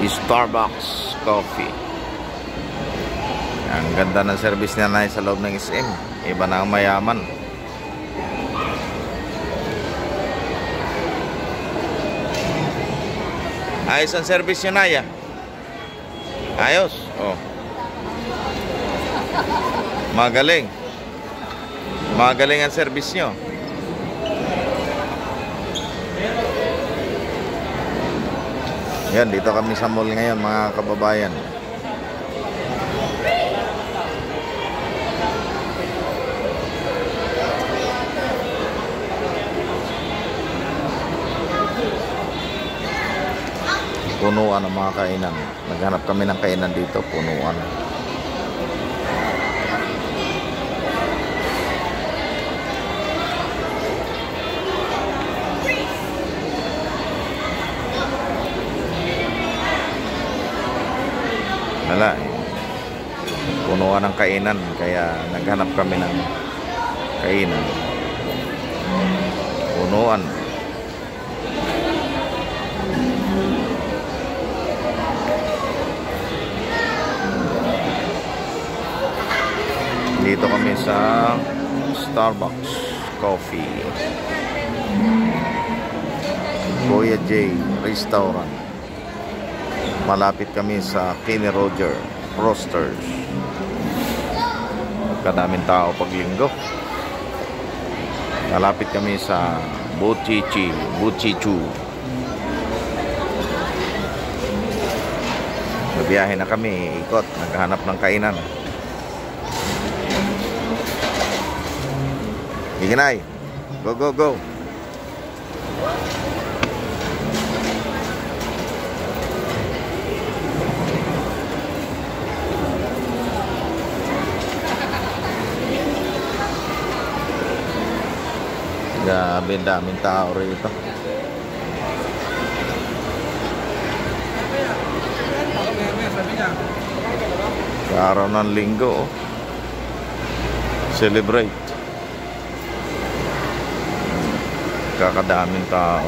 Starbucks Coffee. Ang ganda ng service niya na sa loob ng SM. Iba na ang mayaman. Ayos ang service niya, Naya. Ayos. Oh. Magaling. Magaling ang service niyo. Yan, dito kami sa mall ngayon, mga kababayan. Punuan ang mga kainan. Naghanap kami ng kainan dito, punuan. Wala, punuan ng kainan, kaya naghanap kami ng kainan. Punuan. Dito kami sa Starbucks Coffee, Kuya J Restaurant. Malapit kami sa Kenny Roger Roasters. Kadaming tao pag linggo. Malapit kami sa Buchichu. Nabiyahe na kami, ikot, naghahanap ng kainan. Iginay, go go go. Grabe, daming tao rito. Sa araw ng linggo, celebrate. Kakadaming tao.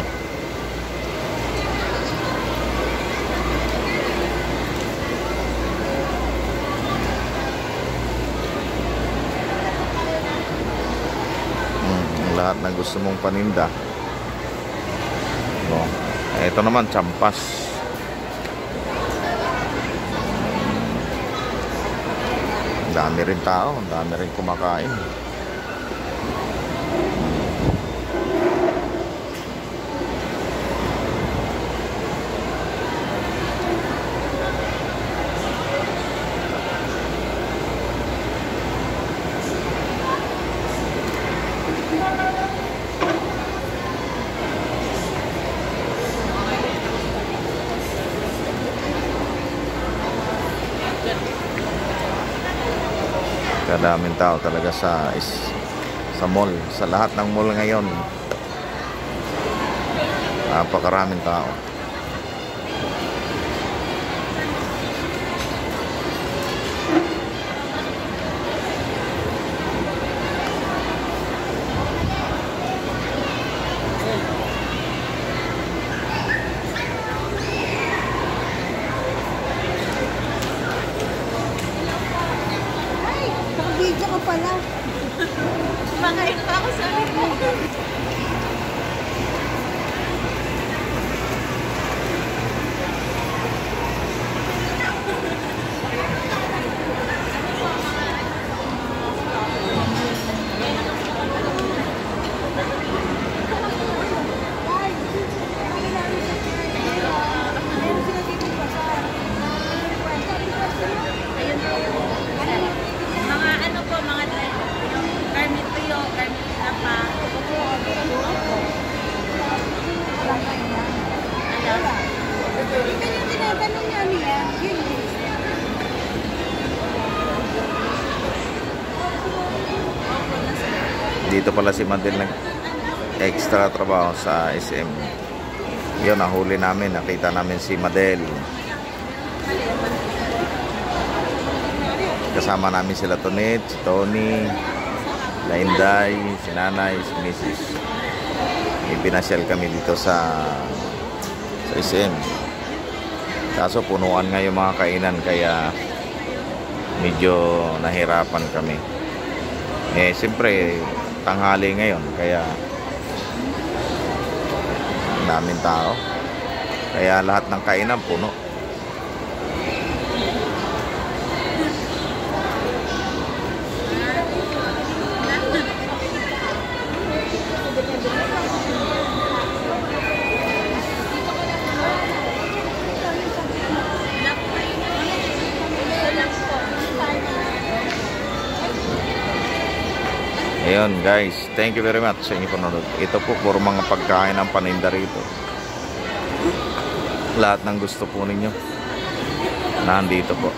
Lahat na gusto mong paninda. So, ito naman, champas. Ang dami rin tao, ang dami rin kumakain. Kadaming tao talaga sa mall, sa lahat ng mall ngayon. Napakaraming tao. Video ko pala. Makain pa ako sa video. Dito pala si Madel nag extra trabaho sa SM. Yun, nahuli namin, nakita namin si Madel. Kasama namin sila Tonet, si Tony, Lainday, si Nanay, si Mrs. Ipinasyal kami dito sa SM. Kaso punuan nga yung mga kainan kaya medyo nahirapan kami. Siyempre tanghali ngayon kaya daming tao. Kaya lahat ng kainan puno. Ayun guys, thank you very much sa inyong panonood. Ito po puro mga pagkain ng paninda rito. Lahat ng gusto po ninyo nandito po.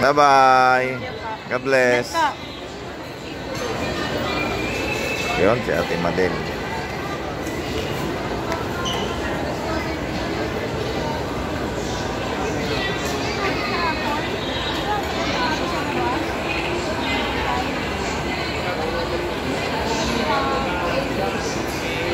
Bye bye. God bless. Ayun si Ate Madel.